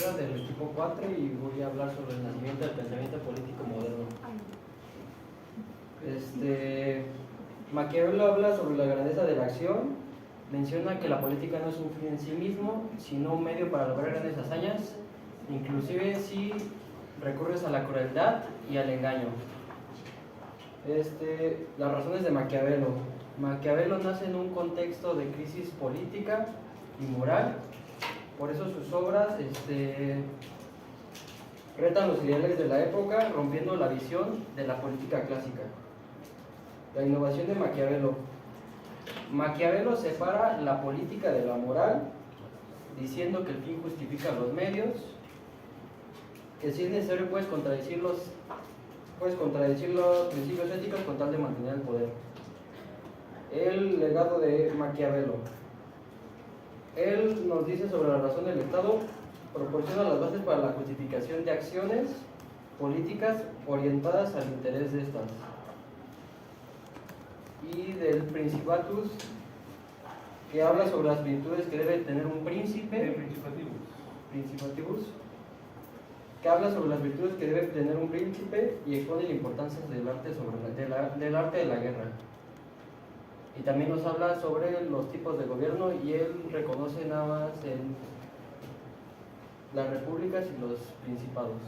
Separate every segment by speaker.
Speaker 1: Rivera del equipo 4 y voy a hablar sobre el nacimiento del pensamiento político moderno. Maquiavelo habla sobre la grandeza de la acción, menciona que la política no es un fin en sí mismo, sino un medio para lograr grandes hazañas, inclusive si recurres a la crueldad y al engaño. Las razones de Maquiavelo. Maquiavelo nace en un contexto de crisis política y moral, por eso sus obras retan los ideales de la época, rompiendo la visión de la política clásica. La innovación de Maquiavelo. Maquiavelo separa la política de la moral, diciendo que el fin justifica los medios, que si es necesario puedes contradecir los principios éticos con tal de mantener el poder. El legado de Maquiavelo. Él nos dice sobre la razón del Estado, proporciona las bases para la justificación de acciones políticas orientadas al interés de estas. Y del Principatus, que habla sobre las virtudes que debe tener un príncipe. Principativus, que habla sobre las virtudes que debe tener un príncipe y expone la importancia del arte del arte de la guerra. Y también nos habla sobre los tipos de gobierno y él reconoce nada más en las repúblicas y los principados.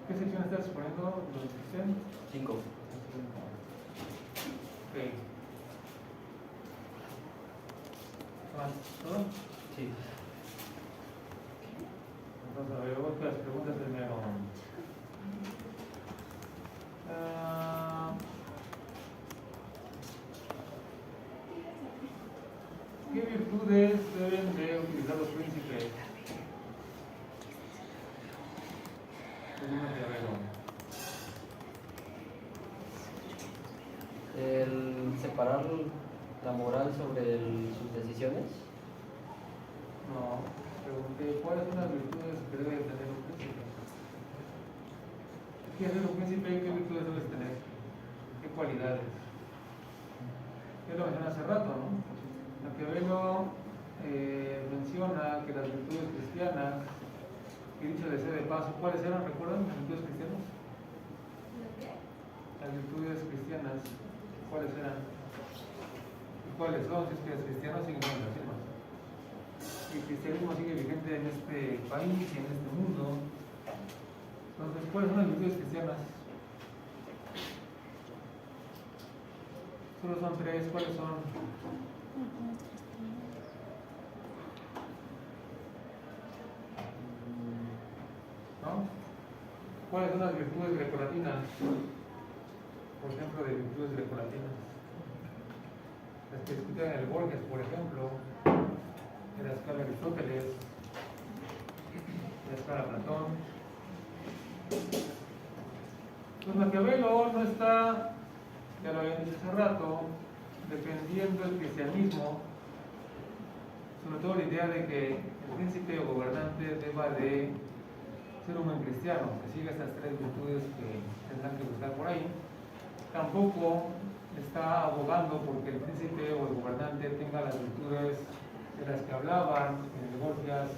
Speaker 2: ¿Qué sección estás poniendo? ¿La sección?
Speaker 1: 5.
Speaker 2: Ok. ¿Más? ¿Todo?
Speaker 1: Sí.
Speaker 2: Entonces, a ver, voy con las preguntas primero. ¿Qué virtudes deben de utilizar los príncipes?
Speaker 1: El separar la moral sobre sus decisiones.
Speaker 2: No, pregunté, ¿cuáles son las virtudes que debe tener un príncipe? ¿Qué es un príncipe y qué virtudes debes tener? ¿Qué cualidades? Ya lo mencioné hace rato, ¿no? Maquiavelo menciona que las virtudes cristianas, y dicho de sea de paso, ¿cuáles eran? ¿Recuerdan las virtudes cristianas? Las virtudes cristianas, ¿cuáles eran? ¿Y cuáles son? Si es que los cristianos siguen siendo las mismas. El cristianismo sigue vigente en este país y en este mundo. Entonces, ¿cuáles son las virtudes cristianas? Solo son 3, ¿cuáles son? ¿No? ¿Cuáles son las virtudes grecolatinas? Por ejemplo, de virtudes grecolatinas. Las que discuten en el Borges, por ejemplo, en la escala Aristóteles, en la escala Platón. Pues Maquiavelo no está, ya lo había dicho hace rato, defendiendo el cristianismo, sobre todo la idea de que el príncipe o gobernante deba de ser un buen cristiano, que siga estas 3 virtudes que tendrán que buscar por ahí. Tampoco está abogando porque el príncipe o el gobernante tenga las virtudes de las que hablaban en Gorgias,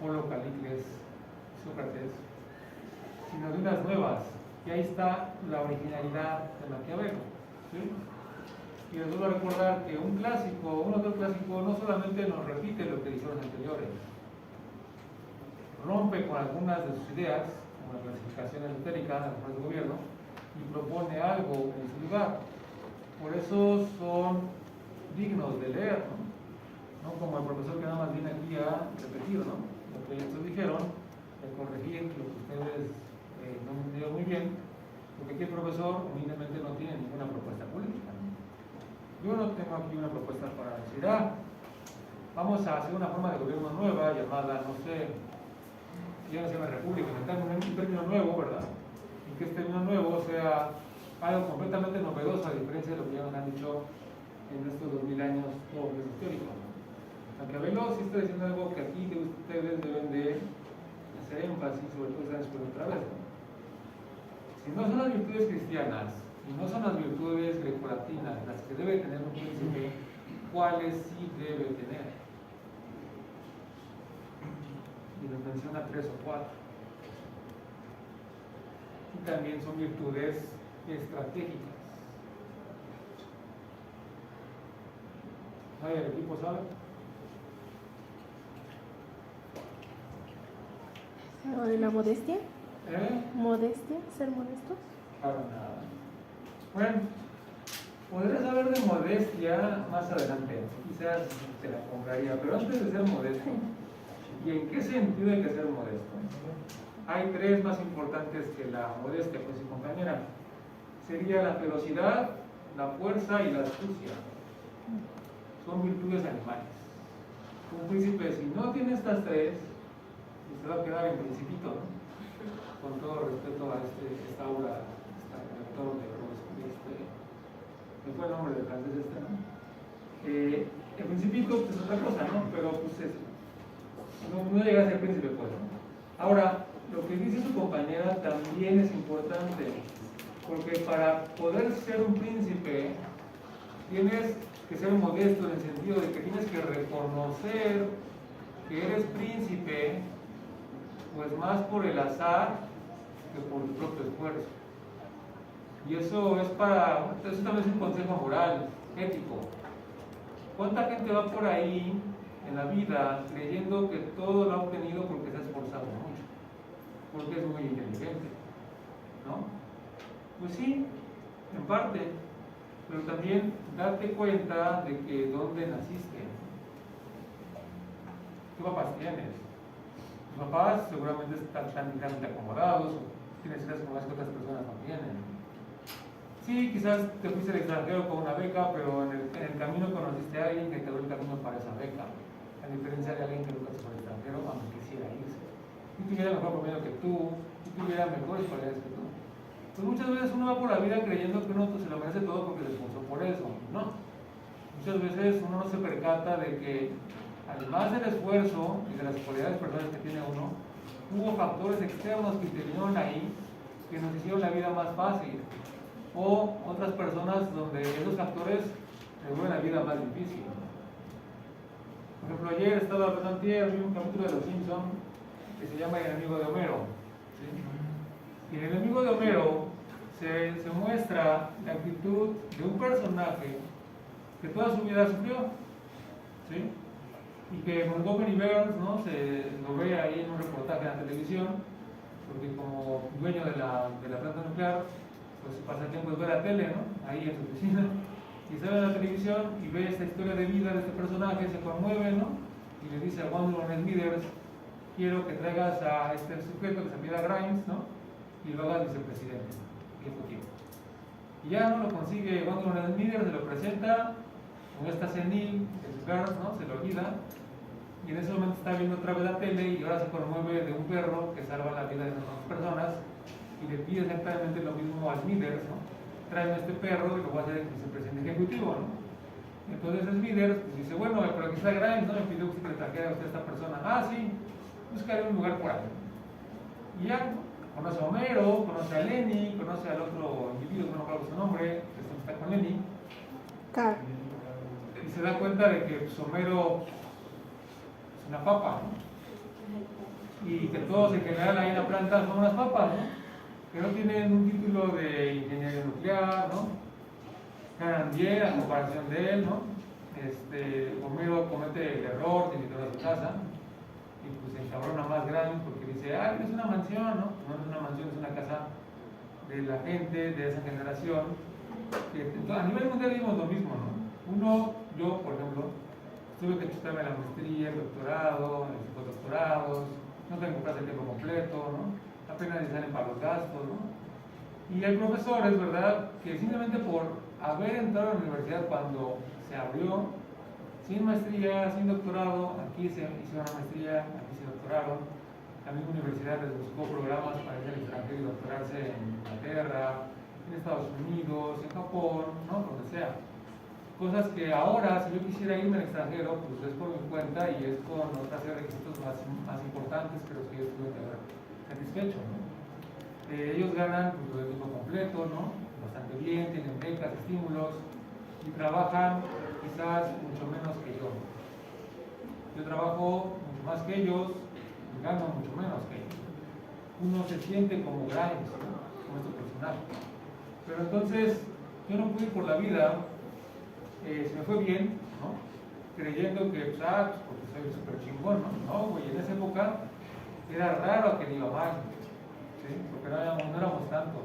Speaker 2: Polo, Calicles, Sócrates, sino de unas nuevas. Y ahí está la originalidad de Maquiavelo, ¿sí? Y les vuelvo a recordar que un autor clásico no solamente nos repite lo que dijeron los anteriores, rompe con algunas de sus ideas, como la clasificación esotérica, la forma de gobierno, y propone algo en su lugar. Por eso son dignos de leer, ¿no? No como el profesor que nada más viene aquí a repetir, ¿no? Lo que ellos dijeron, a corregir lo que ustedes no me entendieron muy bien, porque aquí el profesor humildemente no tiene ninguna propuesta política. Yo no tengo aquí una propuesta para decir, vamos a hacer una forma de gobierno nueva llamada, no sé, ya no se llama república, un término nuevo, ¿verdad? Y que este término nuevo sea algo completamente novedoso, a diferencia de lo que ya nos han dicho en estos 2000 años todos los teóricos. Maquiavelo sí está diciendo algo que aquí ustedes deben de hacer énfasis, sobre todo después otra vez, ¿no? Si no son las virtudes cristianas y no son las virtudes grecolatinas las que debe tener un príncipe, ¿cuáles sí debe tener? y nos menciona 3 o 4. Y también son virtudes estratégicas. ¿Nadie del equipo sabe?
Speaker 3: ¿O de la modestia?
Speaker 2: ¿Eh?
Speaker 3: ¿Modestia? ¿Ser modesto?
Speaker 2: Para nada. Bueno, podré saber de modestia más adelante. Quizás te la compraría, pero antes de ser modesto. ¿Y en qué sentido hay que ser modesto? Hay 3 más importantes que la modestia, pues, y compañera. Sería la ferocidad, la fuerza y la astucia. Son virtudes animales. Un príncipe, si no tiene estas 3, se va a quedar en principito, ¿no? Con todo respeto a esta obra, el autor de Robespierre, que fue el nombre del francés ¿no? El principito pues, es otra cosa, ¿no? Pero pues no llega a ser príncipe, pues, ¿no? Ahora, lo que dice su compañera también es importante, porque para poder ser un príncipe tienes que ser modesto en el sentido de que tienes que reconocer que eres príncipe, pues más por el azar que por tu propio esfuerzo. Y eso también es un consejo moral, ético. ¿Cuánta gente va por ahí en la vida creyendo que todo lo ha obtenido porque se ha esforzado mucho? Porque es muy inteligente, ¿no? Pues sí, en parte, pero también date cuenta de que dónde naciste. ¿Qué papás tienes? Tus papás seguramente están ligeramente acomodados, o tienes ideas como las que otras personas no tienen. Sí, quizás te fuiste al extranjero con una beca, pero en el camino conociste a alguien que quedó el camino para esa beca, a diferencia de alguien que nunca se fue al extranjero, aunque quisiera irse. Y tuviera mejor promedio que tú, y tuviera mejores cualidades que tú. Pues muchas veces uno va por la vida creyendo que uno se lo merece todo porque se esforzó por eso. No. Muchas veces uno no se percata de que, además del esfuerzo y de las cualidades personales que tiene uno, hubo factores externos que intervinieron ahí que nos hicieron la vida más fácil. O otras personas donde esos factores le vuelven la vida más difícil. Por ejemplo, ayer estaba vi un capítulo de Los Simpsons que se llama El enemigo de Homero. ¿Sí? Y en El enemigo de Homero se muestra la actitud de un personaje que toda su vida sufrió. ¿Sí? Y que Montgomery Burns, ¿no? Se lo ve ahí en un reportaje en la televisión, porque como dueño de la planta nuclear, pues su pasatiempo es ver la tele, ¿no? Ahí en su oficina, y sale en la televisión y ve esta historia de vida de este personaje, se conmueve, ¿no? Y le dice a Wendell Smithers, quiero que traigas a este sujeto que se apellida Grimes, ¿no? Y lo hagas vicepresidente, ejecutivo. Y ya no lo consigue Wendell Smithers, se lo presenta, con esta senil, el Burns, ¿no? Se lo olvida, y en ese momento está viendo otra vez la tele y ahora se conmueve de un perro que salva la vida de otras personas, y le pide exactamente lo mismo a Smithers, ¿no? Tráeme este perro y lo voy a hacer el vicepresidente ejecutivo, ¿no? Entonces Smithers pues, dice, bueno, pero aquí está Grimes, ¿no? Me pidió que le trajera a usted a esta persona. Ah, sí, buscaré un lugar por ahí. Y ya, ¿no? Conoce a Homero, conoce a Lenny, conoce al otro individuo, que no me acuerdo su nombre, que está con Lenny.
Speaker 3: Carl.
Speaker 2: Y se da cuenta de que pues, Homero es una papa, ¿no? Y que todos en general ahí en la planta son unas papas, ¿no? Que no tienen un título de ingeniería nuclear, ¿no? Ganan bien a comparación de él, ¿no? Homero comete el error de invitar a su casa y pues se encabrona más grande porque dice, ah, es una mansión, ¿no? No es una mansión, es una casa de la gente de esa generación. Que, a nivel mundial vimos lo mismo, ¿no? Yo, por ejemplo, tuve que chutarme la maestría, el doctorado, los doctorados, no tengo clase de tiempo completo, ¿no? Apenas salen para los gastos, ¿no? Y hay profesores, ¿verdad?, que simplemente por haber entrado a la universidad cuando se abrió, sin maestría, sin doctorado, aquí se hicieron una maestría, aquí se doctoraron, la misma universidad les buscó programas para ir al extranjero y doctorarse en Inglaterra, en Estados Unidos, en Japón, ¿no? Donde sea. Cosas que ahora, si yo quisiera irme al extranjero, pues es por mi cuenta y es con otra serie de requisitos más importantes que los que yo tuve que haber satisfecho, ¿no? Ellos ganan pues, el tiempo completo, ¿no? Bastante bien, tienen becas, estímulos y trabajan quizás mucho menos que yo. Yo trabajo mucho más que ellos, gano mucho menos que ellos. Uno se siente como Grimes, ¿no? Como este personaje. Pero entonces, yo no pude ir por la vida, se me fue bien, ¿no? Creyendo que, porque soy súper chingón, ¿no? No, güey, en esa época era raro que le iba mal, ¿sí? Porque no éramos tantos.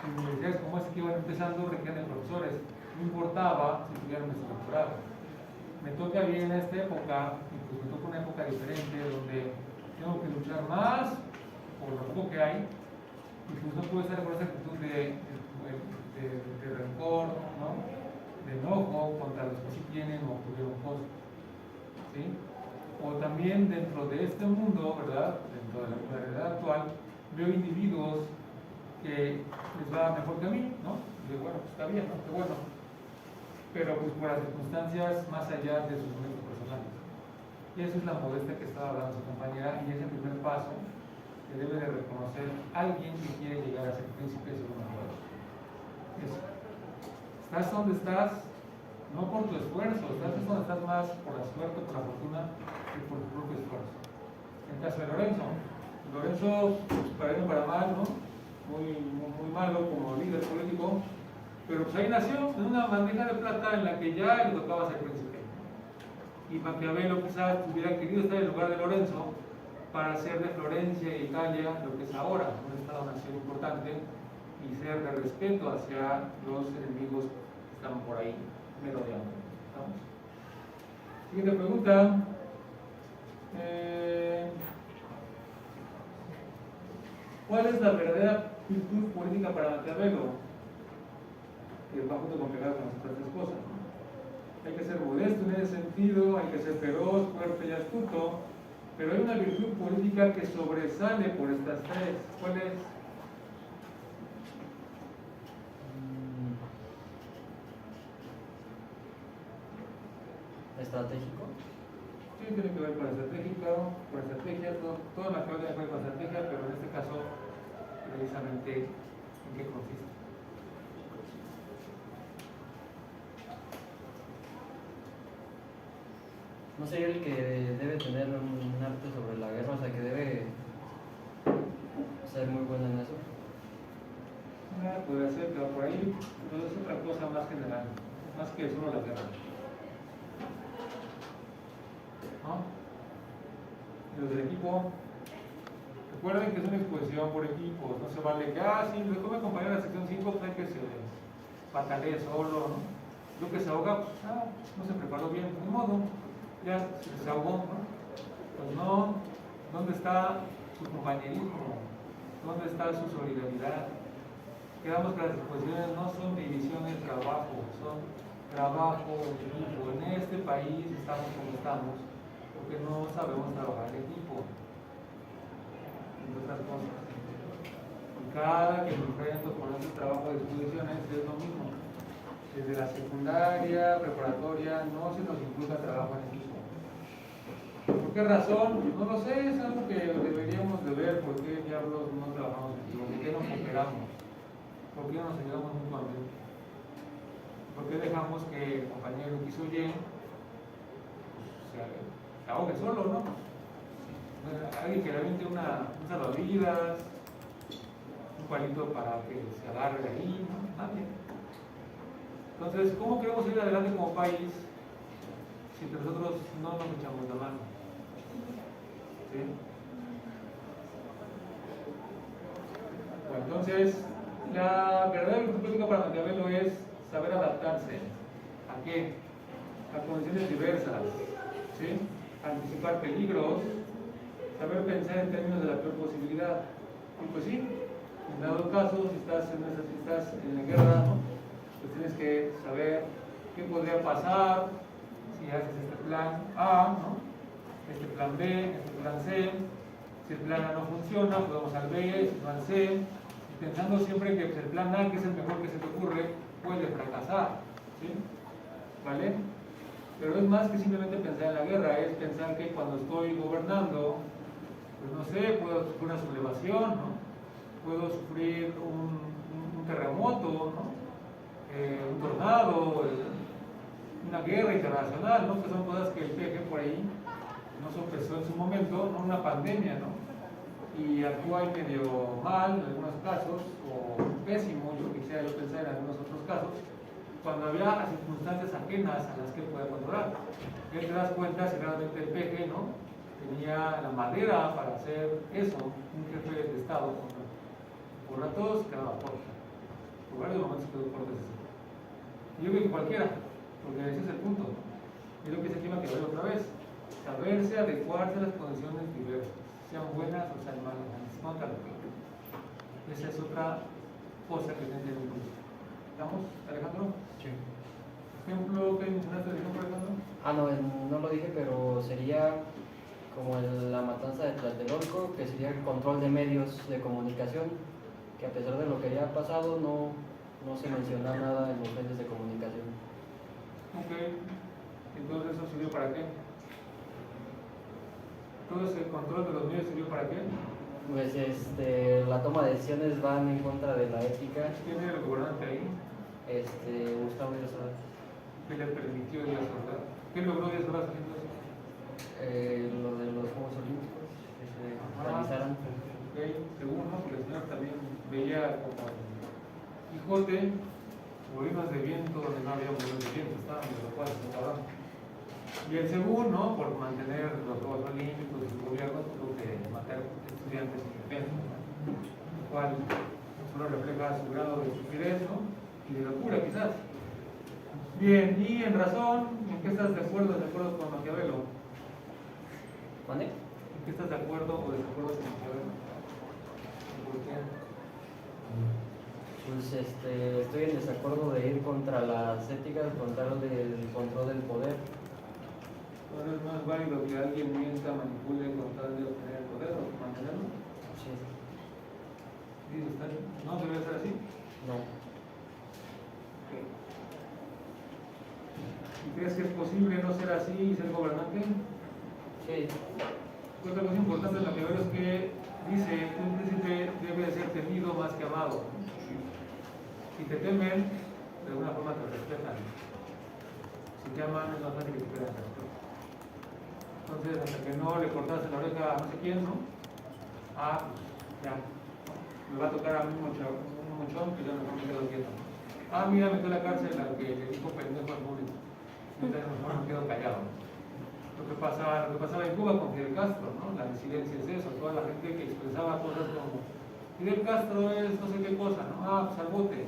Speaker 2: En universidades como esta que iban empezando requieren de profesores, no importaba si tuvieran nuestro doctorado. Me toca bien en esta época, y pues me toca una época diferente donde tengo que luchar más por lo poco que hay, y pues no puedo estar con esa actitud de rencor, ¿no? De enojo contra los que sí tienen o tuvieron cosas, ¿sí? O también dentro de este mundo, ¿verdad? Dentro de la realidad actual, veo individuos que les va mejor que a mí, ¿no? Y digo, bueno, pues está bien, ¿no? Qué bueno. Pero pues por las circunstancias más allá de sus momentos personales. Y esa es la modestia que estaba hablando su compañera, y es el primer paso que debe de reconocer alguien que quiere llegar a ser príncipe según la juego. Eso. Estás donde estás, no por tu esfuerzo, estás donde estás más por la suerte, por la fortuna y por tu propio esfuerzo. En el caso de Lorenzo, para bien o para mal, ¿no? Muy malo como líder político, pero pues ahí nació en una bandeja de plata en la que ya le tocaba ser príncipe. Y Maquiavelo quizás hubiera querido estar en el lugar de Lorenzo para hacer de Florencia e Italia lo que es ahora, un estado-nación importante, y ser de respeto hacia los enemigos que están por ahí merodeando. ¿Estamos? Siguiente pregunta. ¿Cuál es la verdadera virtud política para Maquiavelo? Que va junto con pegar con las otras tres cosas, ¿no? Hay que ser modesto en ese sentido, hay que ser feroz, fuerte y astuto, pero hay una virtud política que sobresale por estas tres. ¿Cuál es?
Speaker 1: ¿Estratégico?
Speaker 2: Sí, tiene que ver con estrategia, todo la que tiene que ver con estrategia, pero en este caso, precisamente, ¿en qué consiste?
Speaker 1: ¿No sería el que debe tener un arte sobre la guerra? O sea, que debe ser muy bueno en eso.
Speaker 2: Puede ser, pero por ahí no es otra cosa más general, más que solo la guerra. ¿No? Los del equipo, recuerden que es una exposición por equipos, no se vale que, sí, me come compañero de la sección 5, pues hay que se patalee solo, ¿no? Yo que se ahoga, pues, no se preparó bien, de modo, ya se desahogó, ¿no? Pues no, ¿dónde está su compañerismo? ¿Dónde está su solidaridad? Quedamos que las exposiciones no son divisiones de trabajo, son trabajo en equipo. En este país estamos como estamos porque no sabemos trabajar en equipo, entre otras cosas. Y cada que me enfrento con este trabajo de exposiciones es lo mismo. Desde la secundaria, preparatoria, no se nos inculca trabajo en equipo. ¿Por qué razón? No lo sé, es algo que deberíamos de ver. ¿Por qué diablos no trabajamos en equipo? ¿Por qué no cooperamos? ¿Por qué no nos ayudamos mutuamente? ¿Por qué dejamos que el compañero X o Y se ahogue solo, no? Alguien que le aviente un salvavidas, un palito para que se agarre de ahí, ¿no? Nadie. Entonces, ¿cómo queremos ir adelante como país si entre nosotros no nos echamos la mano? ¿Sí? Bueno, entonces, la verdadera virtud política para Maquiavelo es saber adaptarse. ¿A qué? A condiciones diversas, ¿sí? Anticipar peligros, saber pensar en términos de la peor posibilidad. Y pues sí, en dado caso, si estás en la guerra, ¿no? Pues tienes que saber qué podría pasar si haces este plan A, ¿no? Este plan B, este plan C. Si el plan A no funciona, pues vamos al B, el plan C. Pensando siempre que pues, el plan A, que es el mejor que se te ocurre, puede fracasar, ¿sí? ¿Vale? Pero es más que simplemente pensar en la guerra, es pensar que cuando estoy gobernando, pues no sé, puedo sufrir una sublevación, ¿no? Puedo sufrir un terremoto, ¿no? Un tornado, una guerra internacional, ¿no? Que son cosas que el PG por ahí no sopesó en su momento, ¿no? Una pandemia, ¿no? Y actúa ahí medio mal en algunos casos, o pésimo, yo quisiera pensar en algunos otros casos, cuando había circunstancias ajenas a las que él podía controlar. Él te das cuenta si realmente el peje, ¿no? Tenía la madera para hacer eso, un jefe de Estado, por ratos quedaba corto, por varios momentos quedó corto ese. Yo creo que cualquiera, porque ese es el punto. Es lo que se llama que ver otra vez, saberse adecuarse a las condiciones diversas, sean buenas o sean malas, esa es otra cosa que tiene el curso. ¿Estamos, Alejandro?
Speaker 1: Sí.
Speaker 2: ¿Ejemplo que mencionaste de ejemplo, Alejandro?
Speaker 1: No lo dije, pero sería como la matanza de Tlatelolco, que sería el control de medios de comunicación, que a pesar de lo que ya ha pasado, no se menciona nada en los medios de comunicación.
Speaker 2: Ok, entonces ¿eso sirvió para qué? ¿Todo ese control de los medios sirvió para qué?
Speaker 1: Pues la toma de decisiones van en contra de la ética.
Speaker 2: ¿Quién era el gobernante ahí?
Speaker 1: Gustavo Díaz Ordaz.
Speaker 2: ¿Qué le permitió Díaz Ordaz? ¿Qué logró Díaz Ordaz haciendo eso?
Speaker 1: Lo de los Juegos Olímpicos, que se realizaran.
Speaker 2: Ok, según, ¿no? Porque el señor también veía como Quijote, molinos de viento donde no había molinos de viento, estaban de los cuales se acababan. Y el segundo, ¿no? Por mantener los Juegos Olímpicos y su gobierno, tuvo que matar estudiantes indefensos, lo cual solo refleja su grado de estupidez, ¿no? Y de locura, quizás. Bien, y en razón, ¿en qué estás de acuerdo con Maquiavelo?
Speaker 1: ¿Vale?
Speaker 2: ¿En qué estás de acuerdo o desacuerdo con Maquiavelo? ¿Por qué?
Speaker 1: Pues estoy en desacuerdo de ir contra las éticas, contra el control del poder.
Speaker 2: ¿No es más válido que alguien mienta, manipule con tal de obtener el poder o mantenerlo?
Speaker 1: Sí.
Speaker 2: ¿Dice usted? ¿No debe ser así?
Speaker 1: No.
Speaker 2: ¿Y crees que es posible no ser así y ser gobernante?
Speaker 1: Sí.
Speaker 2: Otra cosa importante de Maquiavelo es que dice que un príncipe debe de ser temido más que amado. Si te temen, de alguna forma te respetan. Si te aman, es más fácil que te quieran respeto. Entonces, hasta que no le cortaste la oreja a no sé quién, ¿no? Ya. Me va a tocar a mí un mochón que ya mejor me quedo quieto. Mira, metió a la cárcel al que le dijo pendejo al público. Entonces, mejor me quedo callado. Lo que pasaba en Cuba con Fidel Castro, ¿no? La disidencia es eso, toda la gente que expresaba cosas como Fidel Castro es no sé qué cosa, ¿no? Pues al bote.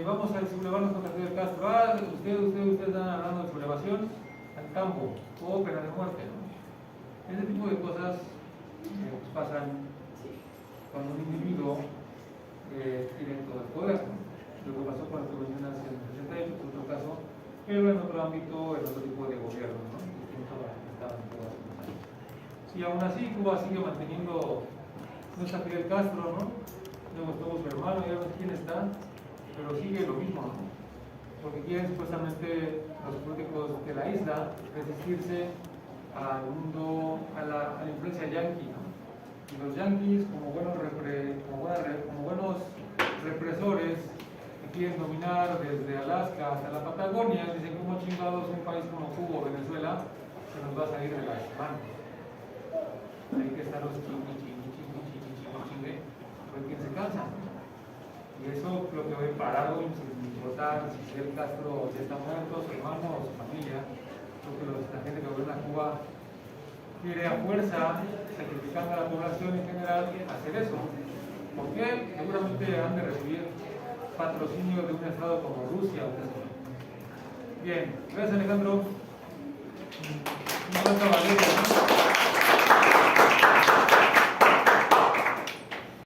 Speaker 2: Vamos a sublevarnos contra Fidel Castro. Ustedes están hablando de sublevación al campo o pena de muerte, ¿no? Ese tipo de cosas pues pasan cuando un individuo tiene todo el poder, ¿no? Lo que pasó con lo que mencionas en el 68 es otro caso, pero en otro ámbito, en otro tipo de gobierno, ¿no? Distinto a lo que estaban todos los años. Y aún así Cuba sigue manteniendo, no está Fidel Castro, ¿no? Luego estuvo su hermano, ya no sé quién está, pero sigue lo mismo, ¿no? Porque quieren supuestamente los políticos de la isla resistirse al mundo, a la influencia yanqui, ¿no? Y los yanquis, como buenos represores que quieren dominar desde Alaska hasta la Patagonia, dicen como chingados un país como Cuba o Venezuela se nos va a salir de las manos. Hay que estar los chingue, a ver quién se cansa. Y eso creo que va a ir parado sin importar si Fidel Castro ya está muerto, su hermano o su familia. Creo que la gente que gobierna Cuba quiere a fuerza, sacrificando a la población en general, hacer eso. ¿Por qué? Seguramente han de recibir patrocinio de un estado como Rusia o eso. Bien, gracias Alejandro. Un abrazo a Valeria.